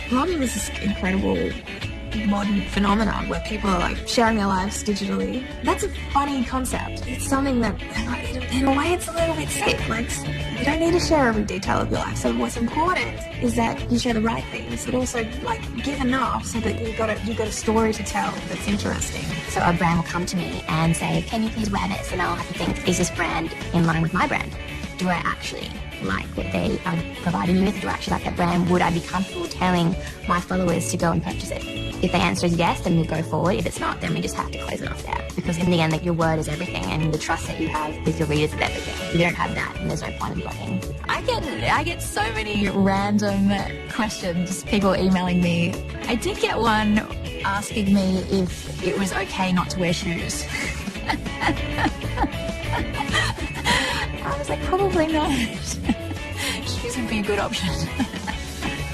blogging is this incredible modern phenomenon where people are like sharing their lives digitally. That's a funny concept. It's something that, in a way, it's a little bit sick. Like, you don't need to share every detail of your life. So what's important is that you share the right things, but also like give enough so that you've got a story to tell that's interesting. So a brand will come to me and say, "Can you please wear this?" And I'll have to think, is this brand in line with my brand? Do I actually like what they are providing me with? Do I actually like that brand? Would I be comfortable telling my followers to go and purchase it? If the answer is yes, then we'll go forward. If it's not, then we just have to close it off there. Because in the end, like, your word is everything, and the trust that you have with your readers is everything. If you don't have that, then there's no point in blogging. I get so many random questions, people emailing me. I did get one asking me if it was okay not to wear shoes. I was like, probably not. Shoes would be a good option.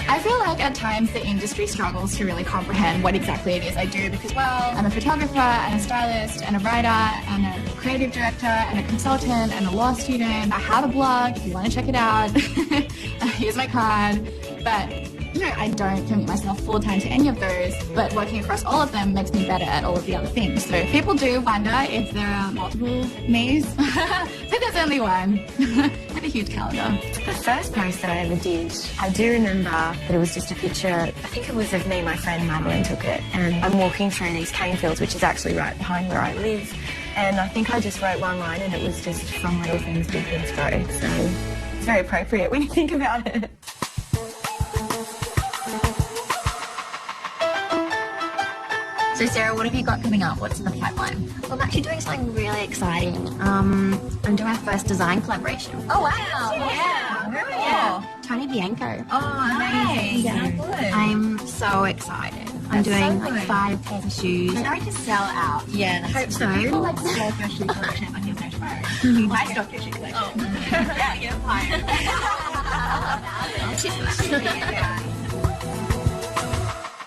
I feel like at times the industry struggles to really comprehend what exactly it is I do because, well, I'm a photographer and a stylist and a writer and a creative director and a consultant and a law student. I have a blog if you want to check it out. Here's my card. But, you know, I don't commit myself full-time to any of those, but working across all of them makes me better at all of the other things. So if people do wonder if there are multiple me's, but there's only one. And a huge calendar. The first post that I ever did, I do remember that it was just a picture, I think it was of me and my friend Madeline took it, and I'm walking through these cane fields, which is actually right behind where I live, and I think I just wrote one line and it was just, "From little things, big things grow." So it's very appropriate when you think about it. So Sarah, what have you got coming up? What's in the pipeline? Well, I'm actually doing something really exciting. I'm doing my first design collaboration. Oh, wow. Yeah. Tony Bianco. Oh, amazing. Yeah. Good. I'm so excited. I'm doing like 5 pairs of shoes. It's going to sell out. Yeah, I hope so. People like stock your shoe collection on his next tomorrow. I stock your shoe collection. Oh. Yeah, you're fine.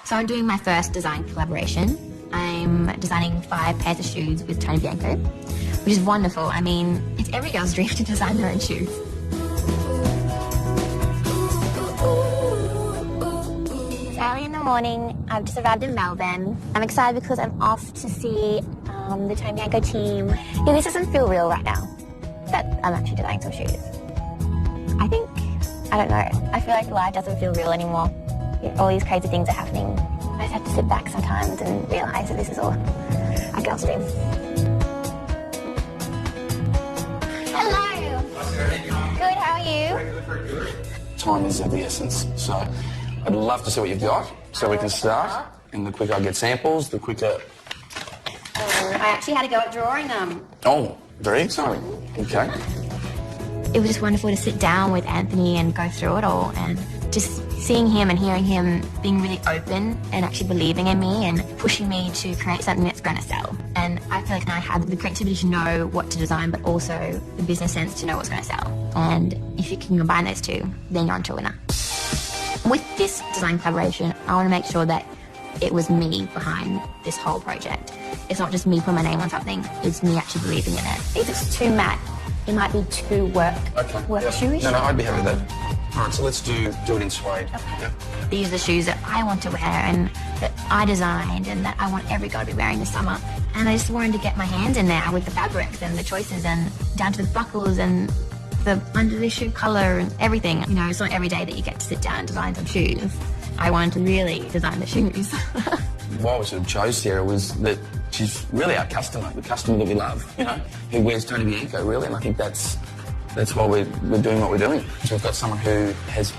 So I'm doing my first design collaboration. I'm designing 5 pairs of shoes with Tony Bianco, which is wonderful. I mean, it's every girl's dream to design their own shoes. It's early in the morning. I've just arrived in Melbourne. I'm excited because I'm off to see the Tony Bianco team. Yeah, this doesn't feel real right now, that I'm actually designing some shoes. I don't know. I feel like life doesn't feel real anymore. All these crazy things are happening. I just have to sit back sometimes and realise that this is all a girl's dream. Hello! Good, how are you? Time is of the essence, so I'd love to see what you've got so we can start. And the quicker I get samples, the quicker... I actually had to go at drawing them. Oh, very exciting. Okay. It was just wonderful to sit down with Anthony and go through it all, and just seeing him and hearing him being really open and actually believing in me and pushing me to create something that's going to sell. And I feel like I had the creativity to know what to design, but also the business sense to know what's going to sell. And if you can combine those two, then you're onto a winner. With this design collaboration, I want to make sure that it was me behind this whole project. It's not just me putting my name on something, it's me actually believing in it. If it's too matte, it might be too work shoeish. No, I'd be happy with that. All right, so let's do it in suede. Okay. Yep. These are the shoes that I want to wear and that I designed and that I want every girl to be wearing this summer. And I just wanted to get my hands in there with the fabrics and the choices and down to the buckles and the under the shoe colour and everything. You know, it's not every day that you get to sit down and design some shoes. I wanted to really design the shoes. Why we sort of chose Sarah was that she's really our customer, the customer that we love, you know, who wears Tony Bianco, really, and I think that's why we're doing what we're doing. So we've got someone who has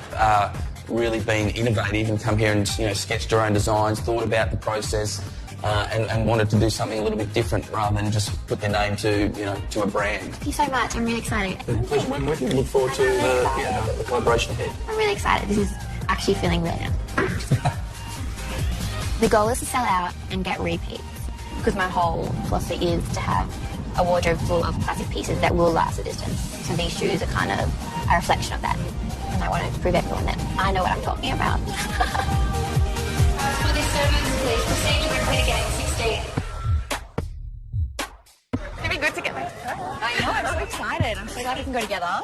really been innovative and come here and, you know, sketched her own designs, thought about the process, and wanted to do something a little bit different rather than just put their name to, you know, to a brand. Thank you so much. I'm really excited. Pleasure working with you. Look forward to the collaboration ahead. I'm really excited. This is actually feeling real now. The goal is to sell out and get repeats, because my whole philosophy is to have a wardrobe full of classic pieces that will last a distance. So these shoes are kind of a reflection of that. And I want to prove everyone that I know what I'm talking about. For this service, please proceed to repeat again, 16. It'd be good to get my... I know, I'm so excited. I'm so glad we can go together.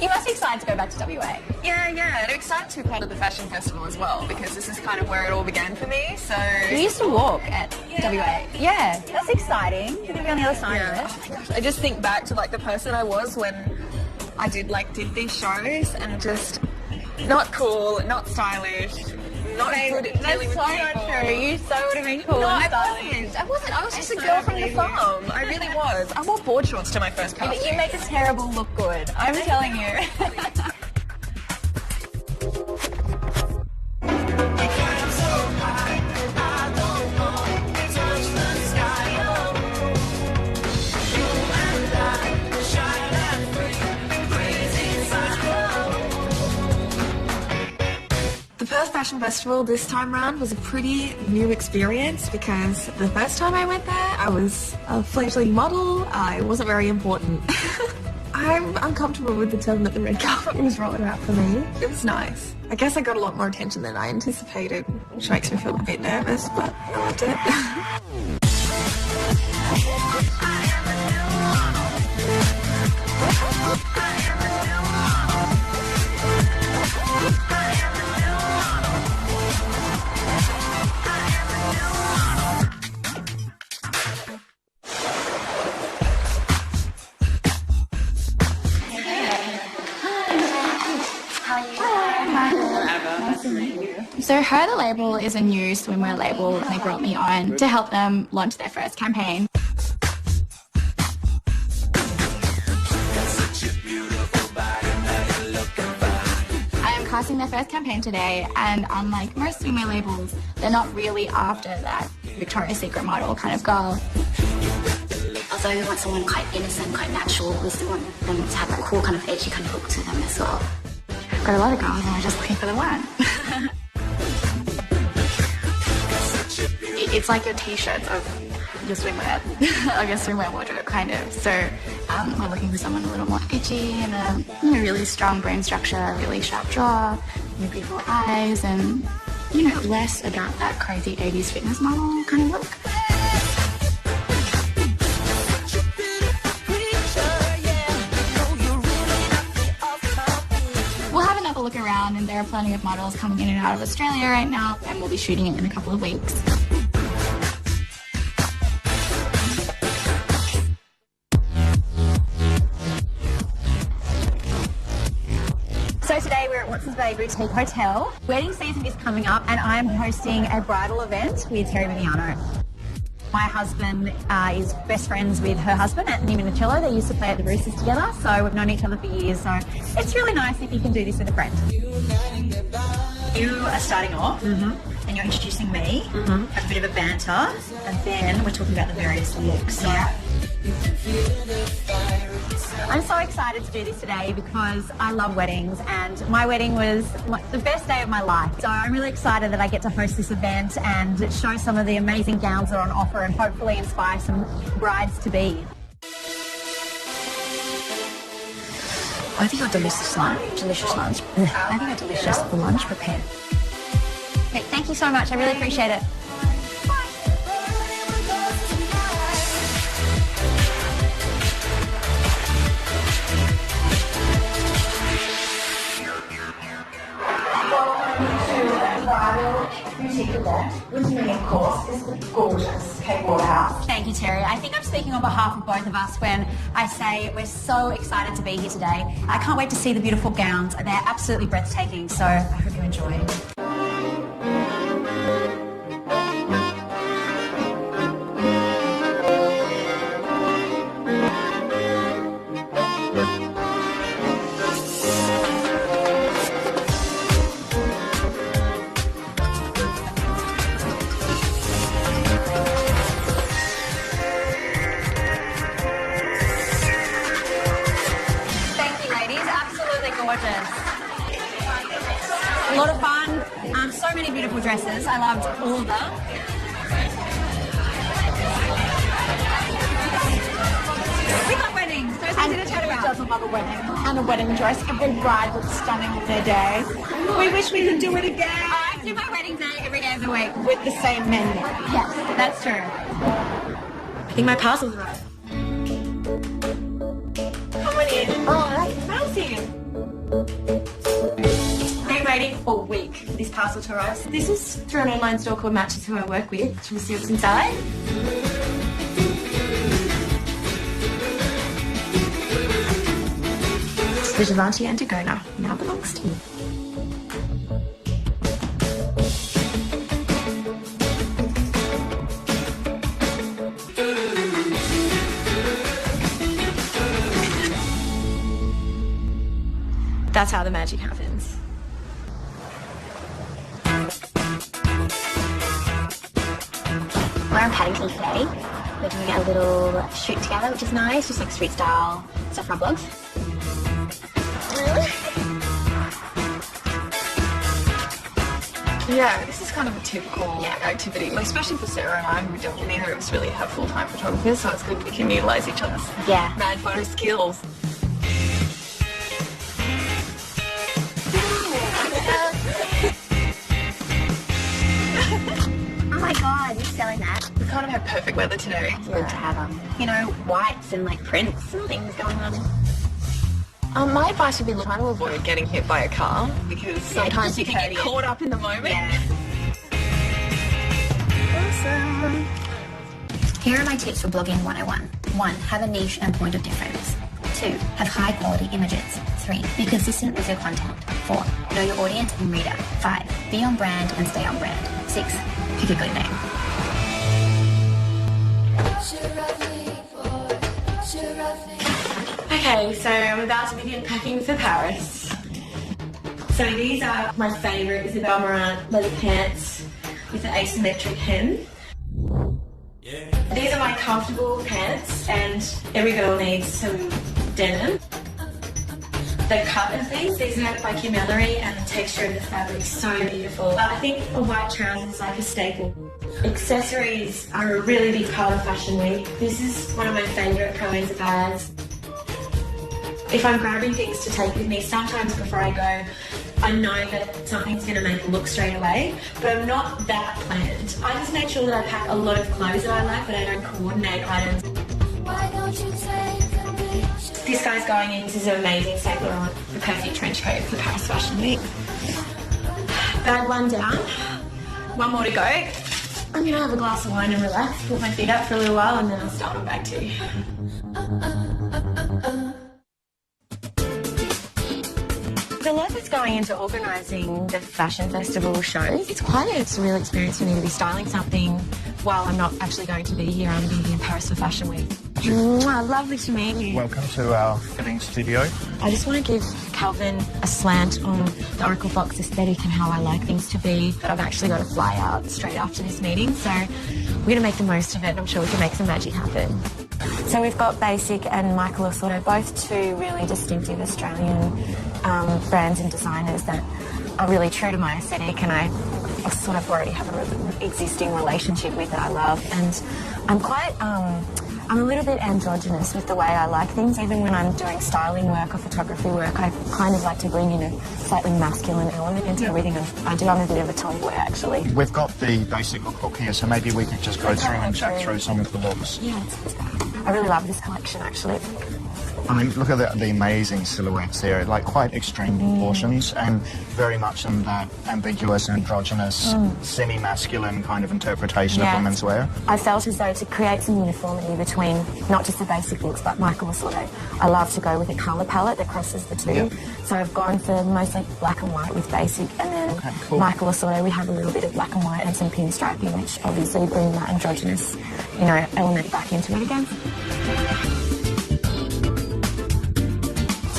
You must be excited. excited to go back to WA. Yeah, and I'm excited to be part of the fashion festival as well because this is kind of where it all began for me. So You used to walk at WA. Yeah, that's exciting. You're going to be on the other side of it. oh my gosh, I just think back to like the person I was when I did these shows and just not cool, not stylish, not good at dealing with people. You so would have been cool No, and I stylish. wasn't. I was just a girl from the farm. I really was. I wore board shorts to my first But casting. you make a terrible look good. I'm telling you. The Perth Fashion Festival this time round was a pretty new experience because the first time I went there, I was a fledgling model. I wasn't very important. I'm uncomfortable with the term that the red carpet was rolling out for me. It was nice. I guess I got a lot more attention than I anticipated, which makes me feel a bit nervous, but I loved it. So Her the Label is a new swimwear label and they brought me on to help them launch their first campaign. I am casting their first campaign today and unlike most swimwear labels, they're not really after that Victoria's Secret model kind of girl. Although we want someone quite innocent, quite natural, we still want them to have that cool kind of edgy kind of look to them as well. Got a lot of girls and we're just looking for the one. It's like your t-shirts of your swimwear, of your swimwear wardrobe, kind of. So we're looking for someone a little more edgy and a really strong brain structure, really sharp jaw, beautiful eyes, and less about that crazy 80s fitness model kind of look. We'll have another look around, and there are plenty of models coming in and out of Australia right now, and we'll be shooting it in a couple of weeks. So today we're at Watson's Bay Boutique Hotel. Wedding season is coming up and I'm hosting a bridal event with Terry Viviano. My husband is best friends with her husband, Anthony Minicello. They used to play at the Roosters together, so we've known each other for years. So it's really nice if you can do this with a friend. You are starting off and you're introducing me, have a bit of a banter, and then we're talking about the various looks. Yeah. I'm so excited to do this today because I love weddings and my wedding was like the best day of my life. So I'm really excited that I get to host this event and show some of the amazing gowns that are on offer and hopefully inspire some brides-to-be. I think a delicious lunch. I think a delicious lunch prepared. Okay, thank you so much. I really appreciate it. With me, of course, is the gorgeous Kate Waterhouse. Thank you, Terry. I think I'm speaking on behalf of both of us when I say we're so excited to be here today. I can't wait to see the beautiful gowns. They're absolutely breathtaking, so I hope you enjoy. A lot of fun, so many beautiful dresses. I loved all of them. We love weddings. There's something to chat about. Who doesn't love a wedding and a wedding dress? Every bride looks stunning on their day. We wish we could do it again. I do my wedding day every day of the week. With the same menu. Yes, that's true. I think my parcel's arrived. Come on in. Oh, that's fancy. Been waiting for a week for this parcel to arrive. This is through an online store called Matches, who I work with. Shall we see what's inside? The Givenchy and Dagona now belongs to you. That's how the magic happens. We're in Paddington today. We're doing a little shoot together, which is nice, just like street style stuff for our blogs. Yeah, this is kind of a typical activity, like, especially for Sarah and I, who don't neither of us really have full-time photographers, so it's good we can utilise each other's mad photo skills. Oh my god, you're selling that. We kind of have perfect weather today. It's good to have whites and like prints and things going on. My advice would be trying to avoid getting hit by a car, because sometimes you can get caught up in the moment. Yeah. Awesome. Here are my tips for blogging 101. 1. Have a niche and point of difference. 2. Have high quality images. 3. Be consistent with your content. 4. Know your audience and reader. 5. Be on brand and stay on brand. 6. Pick a good name. Okay, so I'm about to begin packing for Paris. So these are my favourite Isabel Marant leather pants with an asymmetric hem. These are my comfortable pants, and every girl needs some denim. The cut of these are by Kim Ellery, and the texture of the fabric is so beautiful. But I think a white trouser is like a staple. Accessories are a really big part of Fashion Week. This is one of my favourite kinds of bags. If I'm grabbing things to take with me, sometimes before I go, I know that something's going to make a look straight away, but I'm not that planned. I just make sure that I pack a lot of clothes that I like, but I don't coordinate items. This guy's going in. This is an amazing Saint Laurent, the perfect trench coat for Paris Fashion Week. Bag 1 down. 1 more to go. I'm going to have a glass of wine and relax, put my feet up for a little while, and then I'll start on bag 2. There's a lot that's going into organising the fashion festival shows. It's quite a surreal experience for me to be styling something while I'm not actually going to be here. I'm going to be in Paris for Fashion Week. Lovely to meet you. Welcome to our fitting studio. I just want to give Calvin a slant on the Oracle Box aesthetic and how I like things to be. But I've actually got to fly out straight after this meeting, so we're going to make the most of it, and I'm sure we can make some magic happen. So we've got Basic and Michael Assorto, both two really distinctive Australian brands and designers that are really true to my aesthetic, and I sort of already have an existing relationship with that I love. And I'm a little bit androgynous with the way I like things. Even when I'm doing styling work or photography work, I kind of like to bring in a slightly masculine element into everything I do. I'm a bit of a tomboy, actually. We've got the basic lookbook here, so maybe we could just go through and chat through some of the looks. Yeah, I really love this collection, actually. I mean, look at the amazing silhouettes here, like quite extreme proportions and very much in that ambiguous, androgynous, semi-masculine kind of interpretation of women's wear. I felt as though to create some uniformity between not just the basic looks, but Michael Assorto, I love to go with a colour palette that crosses the two. Yep. So I've gone for mostly black and white with basic, and then Michael Assorto, we have a little bit of black and white and some pinstriping, which obviously bring that androgynous, element back into it again.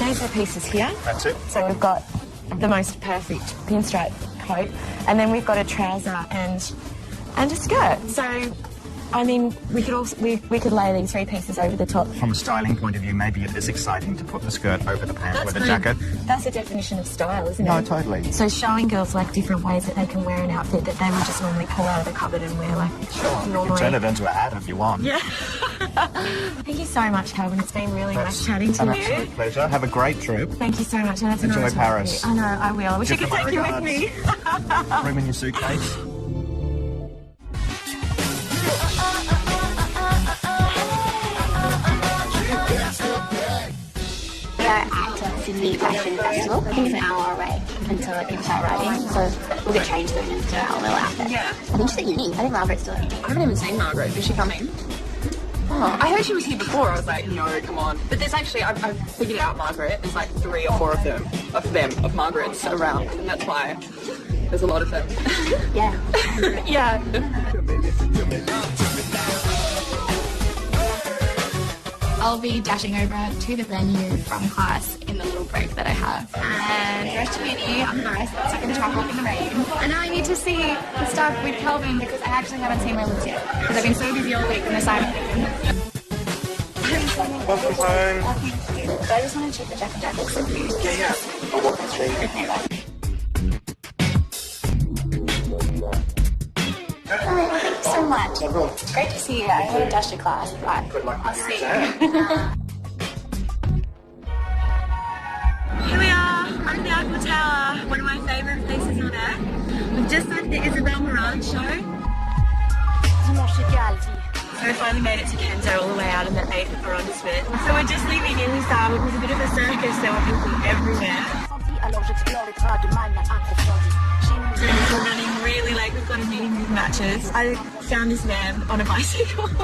These are pieces here. That's it. So we've got the most perfect pinstripe coat, and then we've got a trouser and a skirt. So, I mean, we could lay these 3 pieces over the top. From a styling point of view, maybe it is exciting to put the skirt over the pant with a jacket. That's the definition of style, isn't it? No, totally. So showing girls like different ways that they can wear an outfit that they would just normally pull out of the cupboard and wear normally. You can turn it into an ad if you want. Yeah. Thank you so much, Calvin. It's been really nice chatting to you. An absolute pleasure. Have a great trip. Thank you so much. And it's Enjoy nice Paris. I know, I will. I wish I Give could them take you my with me. Bring them in your suitcase. at Sydney Fashion Festival. I think it's an hour away until people start arriving, so we'll get changed soon into our little outfit. Yeah. I think she's at uni. I think Margaret's still at uni. I haven't even seen Margaret. Is she coming? Oh, I heard she was here before. I was like, no, come on. But there's actually, I've figured out Margaret. There's like 3 or 4 of Margarets around, and that's why there's a lot of them. Yeah. Yeah. I'll be dashing over to the venue from class in the little break that I have. And the rest of uni, I'm nice, so I'm going to try walk in the rain. And now I need to see the stuff with Kelvin because I actually haven't seen my looks yet. Because I've been so busy all week on assignment. Welcome home. So I just want to check the Jack and Jack looks with you. Yeah. I'll walk you through. Alright, well, thank you so much. It's great to see you. I'm going to dash to class. Right. Good luck I'll with see your you. exam. Here we are on the Eiffel Tower, one of my favourite places on earth. We've just left the Isabel Marant show. So we finally made it to Kenzo all the way out in the 8th arrondissement. So we're just leaving Elisa, which was a bit of a circus. There were people everywhere. We're running really late. We've got a meeting with matches. I found this man on a bicycle. The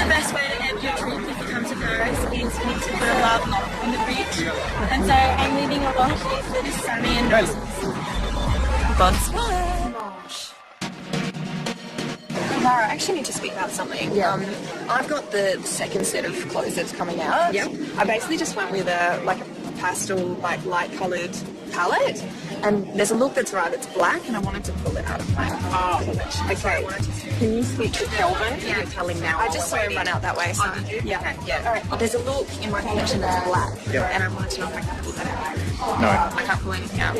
best way to end your trip if you come to Paris is you need to put a love lock on the bridge. And so I'm leaving a lot here for this sunny and Bonsoir. Lara, I actually need to speak about something. I've got the second set of clothes that's coming out. Yep. I basically just went with a pastel, light coloured palette. And there's a look that's right, it's black, and I wanted to pull it out of my collection. Okay. Can you speak to Kelvin? Yeah. Tell him now. I just saw him run out that way. So. Yeah. Okay. Yeah. All right. There's a look in my collection that's black. Yep. And I wanted to know if I can pull that out. No. I can't pull anything out.